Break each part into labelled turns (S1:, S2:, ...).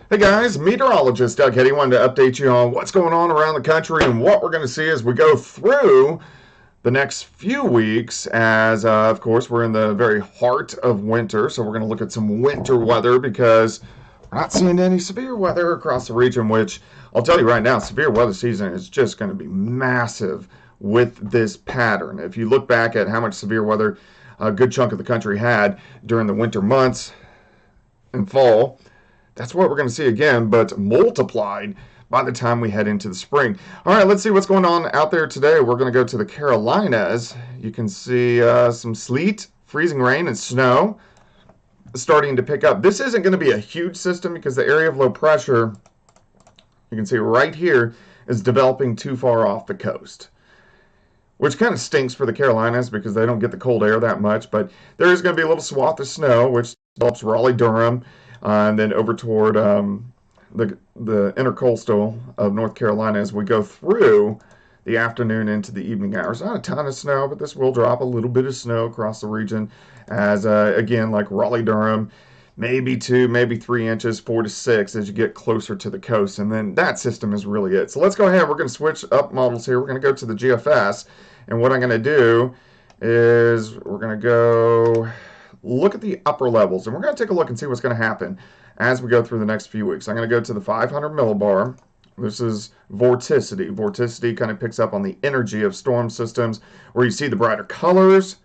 S1: Hey guys, meteorologist Doug Heady wanted to update you on what's going on around the country and what we're going to see as we go through the next few weeks. As of course, we're in the very heart of winter, so we're going to look at some winter weather because we're not seeing any severe weather across the region. Which I'll tell you right now, severe weather season is just going to be massive with this pattern. If you look back at how much severe weather a good chunk of the country had during the winter months and fall, that's what we're going to see again, but multiplied by the time we head into the spring. All right, let's see what's going on out there today. We're going to go to the Carolinas. You can see some sleet, freezing rain, and snow starting to pick up. This isn't going to be a huge system because the area of low pressure, you can see right here, is developing too far off the coast, which kind of stinks for the Carolinas because they don't get the cold air that much. But there is going to be a little swath of snow, which develops Raleigh-Durham, and then over toward the intercoastal of North Carolina as we go through the afternoon into the evening hours. Not a ton of snow, but this will drop a little bit of snow across the region as, again, like Raleigh-Durham, maybe 2, maybe 3 inches, 4 to 6 as you get closer to the coast. And then that system is really it. So let's go ahead. We're going to switch up models here. We're going to go to the GFS. And what I'm going to do is we're going to go look at the upper levels. And we're going to take a look and see what's going to happen as we go through the next few weeks. I'm going to go to the 500 millibar. This is vorticity. Vorticity kind of picks up on the energy of storm systems where you see the brighter colors.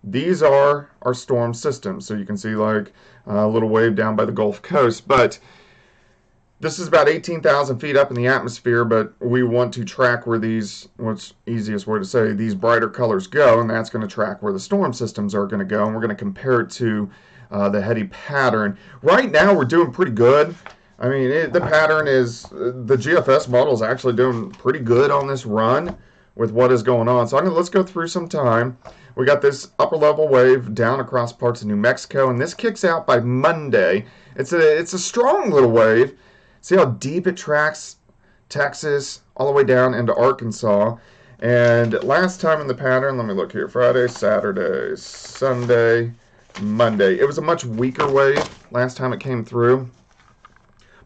S1: These are our storm systems. So you can see like a little wave down by the Gulf Coast. But this is about 18,000 feet up in the atmosphere, but we want to track where these, what's easiest way to say, these brighter colors go, and that's going to track where the storm systems are going to go, and we're going to compare it to the Heady pattern. Right now, we're doing pretty good. I mean, the pattern is, the GFS model is actually doing pretty good on this run with what is going on. So let's go through some time. We got this upper level wave down across parts of New Mexico, and this kicks out by Monday. It's a strong little wave. See how deep it tracks Texas all the way down into Arkansas. And last time in the pattern, let me look here, Friday, Saturday, Sunday, Monday. It was a much weaker wave last time it came through,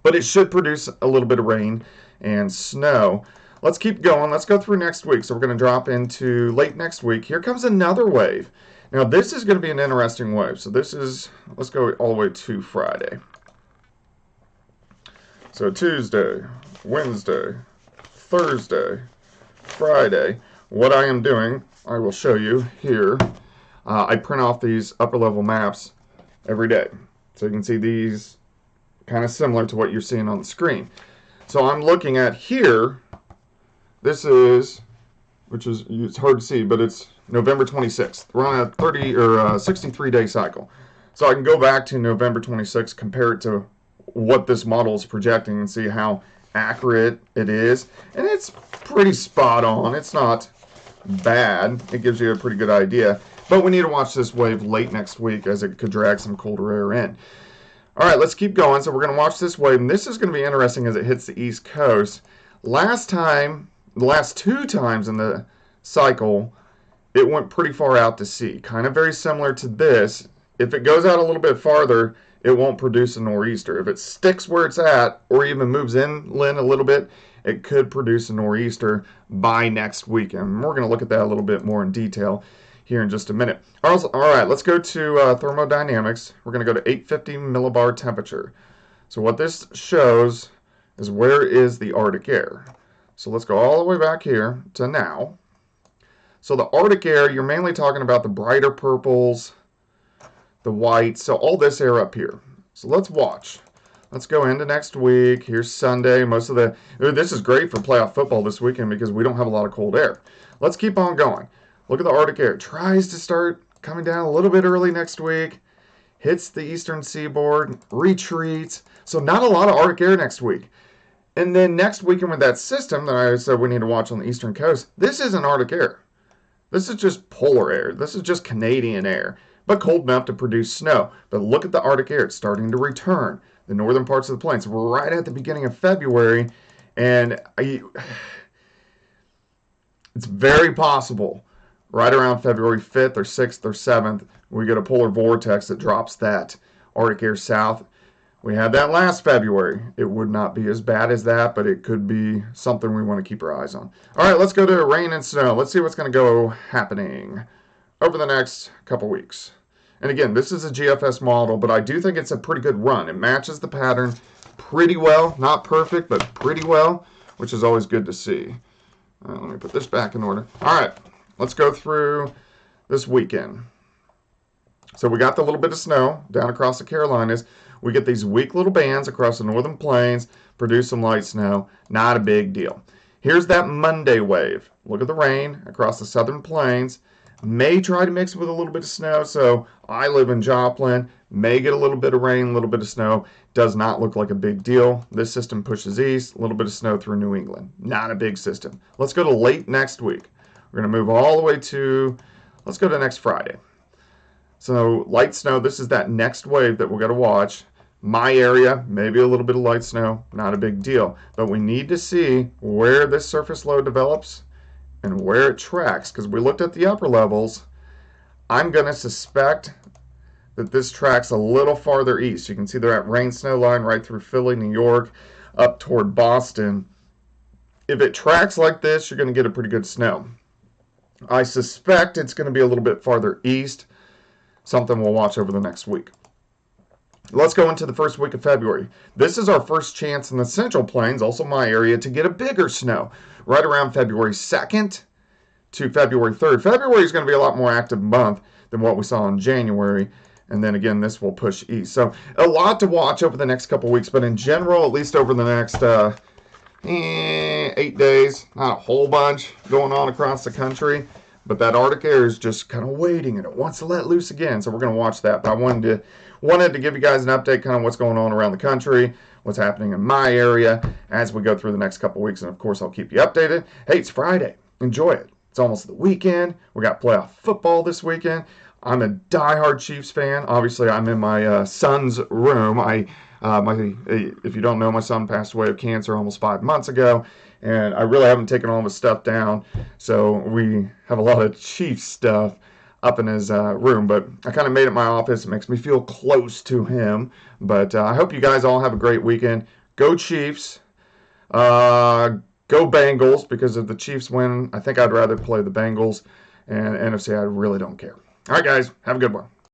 S1: but it should produce a little bit of rain and snow. Let's keep going. Let's go through next week. So we're going to drop into late next week. Here comes another wave. Now this is going to be an interesting wave. So this is, let's go all the way to Friday. So Tuesday, Wednesday, Thursday, Friday. What I am doing, I will show you here. I print off these upper level maps every day. So you can see these kind of similar to what you're seeing on the screen. So I'm looking at here, this is, which is, it's hard to see, but it's November 26th. We're on a 63-day cycle. So I can go back to November 26th, compare it to what this model is projecting and see how accurate it is. And it's pretty spot on. It's not bad. It gives you a pretty good idea. But we need to watch this wave late next week as it could drag some colder air in. All right, let's keep going. So we're going to watch this wave, and this is going to be interesting as it hits the East Coast. Last time, the last 2 times in the cycle, it went pretty far out to sea. Kind of very similar to this. If it goes out a little bit farther, it won't produce a nor'easter. If it sticks where it's at or even moves inland a little bit, it could produce a nor'easter by next weekend. We're going to look at that a little bit more in detail here in just a minute. All right, let's go to thermodynamics. We're going to go to 850 millibar temperature. So what this shows is where is the Arctic air. So let's go all the way back here to now. So the Arctic air, you're mainly talking about the brighter purples, the white, so all this air up here. So let's watch. Let's go into next week. Here's Sunday. This is great for playoff football this weekend because we don't have a lot of cold air. Let's keep on going. Look at the Arctic air. Tries to start coming down a little bit early next week. Hits the eastern seaboard. Retreats. So not a lot of Arctic air next week. And then next weekend with that system that I said we need to watch on the eastern coast, this isn't Arctic air. This is just polar air. This is just Canadian air, but cold enough to produce snow. But look at the Arctic air. It's starting to return. The northern parts of the plains. We're right at the beginning of February, and it's very possible right around February 5th or 6th or 7th, we get a polar vortex that drops that Arctic air south. We had that last February. It would not be as bad as that, but it could be something we want to keep our eyes on. All right, let's go to rain and snow. Let's see what's going to go happening over the next couple weeks. And again, this is a GFS model, but I do think it's a pretty good run. It matches the pattern pretty well. Not perfect, but pretty well, which is always good to see. Let me put this back in order. All right, let's go through this weekend. So we got the little bit of snow down across the Carolinas. We get these weak little bands across the northern plains, produce some light snow. Not a big deal. Here's that Monday wave. Look at the rain across the southern plains. May try to mix it with a little bit of snow. So I live in Joplin. May get a little bit of rain, a little bit of snow. Does not look like a big deal. This system pushes east, a little bit of snow through New England. Not a big system. Let's go to late next week. We're going to move all the way to, let's go to next Friday. So light snow, this is that next wave that we're going to watch. My area, maybe a little bit of light snow, not a big deal. But we need to see where this surface low develops and where it tracks. Because we looked at the upper levels. I'm going to suspect that this tracks a little farther east. You can see that rain snow line right through Philly, New York, up toward Boston. If it tracks like this, you're going to get a pretty good snow. I suspect it's going to be a little bit farther east. Something we'll watch over the next week. Let's go into the first week of February. This is our first chance in the Central Plains, also my area, to get a bigger snow. Right around February 2nd to February 3rd. February is going to be a lot more active month than what we saw in January. And then again, this will push east. So a lot to watch over the next couple weeks. But in general, at least over the next 8 days, not a whole bunch going on across the country. But that Arctic air is just kind of waiting, and it wants to let loose again. So we're going to watch that. But I wanted to give you guys an update, kind of what's going on around the country, what's happening in my area as we go through the next couple weeks. And, of course, I'll keep you updated. Hey, it's Friday. Enjoy it. It's almost the weekend. We got playoff football this weekend. I'm a diehard Chiefs fan. Obviously, I'm in my son's room. If you don't know, my son passed away of cancer almost 5 months ago. And I really haven't taken all of his stuff down. So we have a lot of Chiefs stuff up in his room. But I kind of made it my office. It makes me feel close to him. But I hope you guys all have a great weekend. Go Chiefs. Go Bengals. Because if the Chiefs win, I think I'd rather play the Bengals. And NFC, I really don't care. All right, guys. Have a good one.